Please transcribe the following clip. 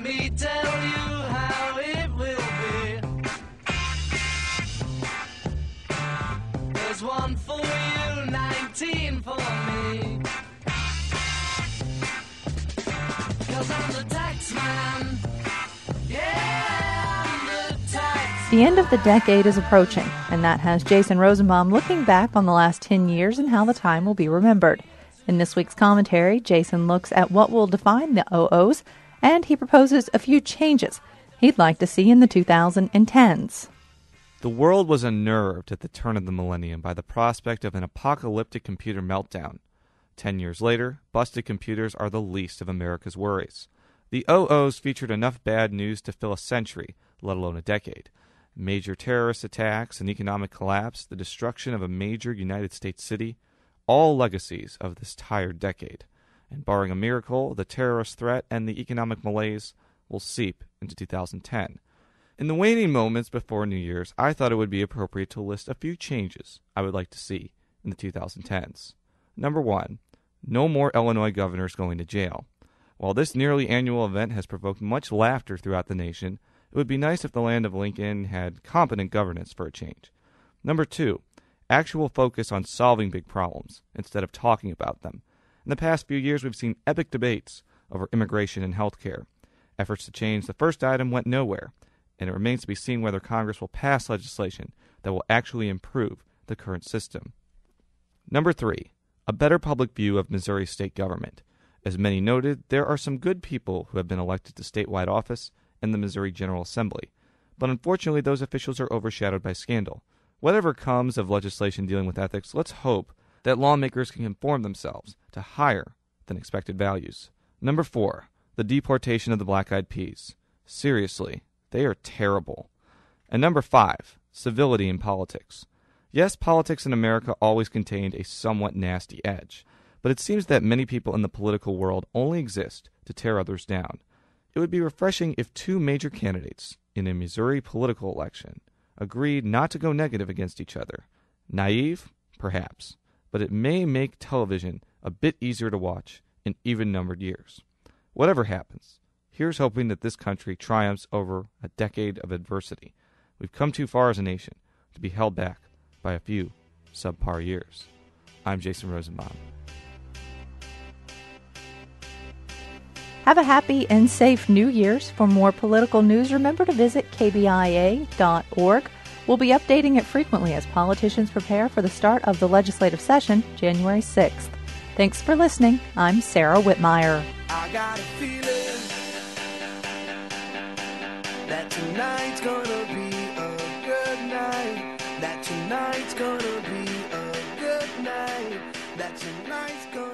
me tell you how it will be. There's one for you, 19 for me. 'Cause I'm the tax man. Yeah, I'm the tax. The end of the decade is approaching, and that has Jason Rosenbaum looking back on the last 10 years and how the time will be remembered. In this week's commentary, Jason looks at what will define the OOs, and he proposes a few changes he'd like to see in the 2010s. The world was unnerved at the turn of the millennium by the prospect of an apocalyptic computer meltdown. 10 years later, busted computers are the least of America's worries. The OOs featured enough bad news to fill a century, let alone a decade. Major terrorist attacks, an economic collapse, the destruction of a major United States city, all legacies of this tired decade. And barring a miracle, the terrorist threat and the economic malaise will seep into 2010. In the waning moments before New Year's, I thought it would be appropriate to list a few changes I would like to see in the 2010s. Number 1, no more Illinois governors going to jail. While this nearly annual event has provoked much laughter throughout the nation, it would be nice if the land of Lincoln had competent governance for a change. Number 2, actual focus on solving big problems instead of talking about them. In the past few years, we've seen epic debates over immigration and health care. Efforts to change the first item went nowhere, and it remains to be seen whether Congress will pass legislation that will actually improve the current system. Number 3, a better public view of Missouri state government. As many noted, there are some good people who have been elected to statewide office in the Missouri General Assembly, but unfortunately those officials are overshadowed by scandal. Whatever comes of legislation dealing with ethics, let's hope that lawmakers can conform themselves to higher than expected values. Number 4, the deportation of the Black Eyed Peas. Seriously, they are terrible. And number 5, civility in politics. Yes, politics in America always contained a somewhat nasty edge, but it seems that many people in the political world only exist to tear others down. It would be refreshing if 2 major candidates in a Missouri political election agreed not to go negative against each other. Naive? Perhaps. But it may make television a bit easier to watch in even-numbered years. Whatever happens, here's hoping that this country triumphs over a decade of adversity. We've come too far as a nation to be held back by a few subpar years. I'm Jason Rosenbaum. Have a happy and safe New Year's. For more political news, remember to visit KBIA.org. We'll be updating it frequently as politicians prepare for the start of the legislative session, January 6th. Thanks for listening. I'm Sarah Whitmire. I got a feeling that tonight's gonna be a good night. That tonight's gonna be a good night. That tonight's gonna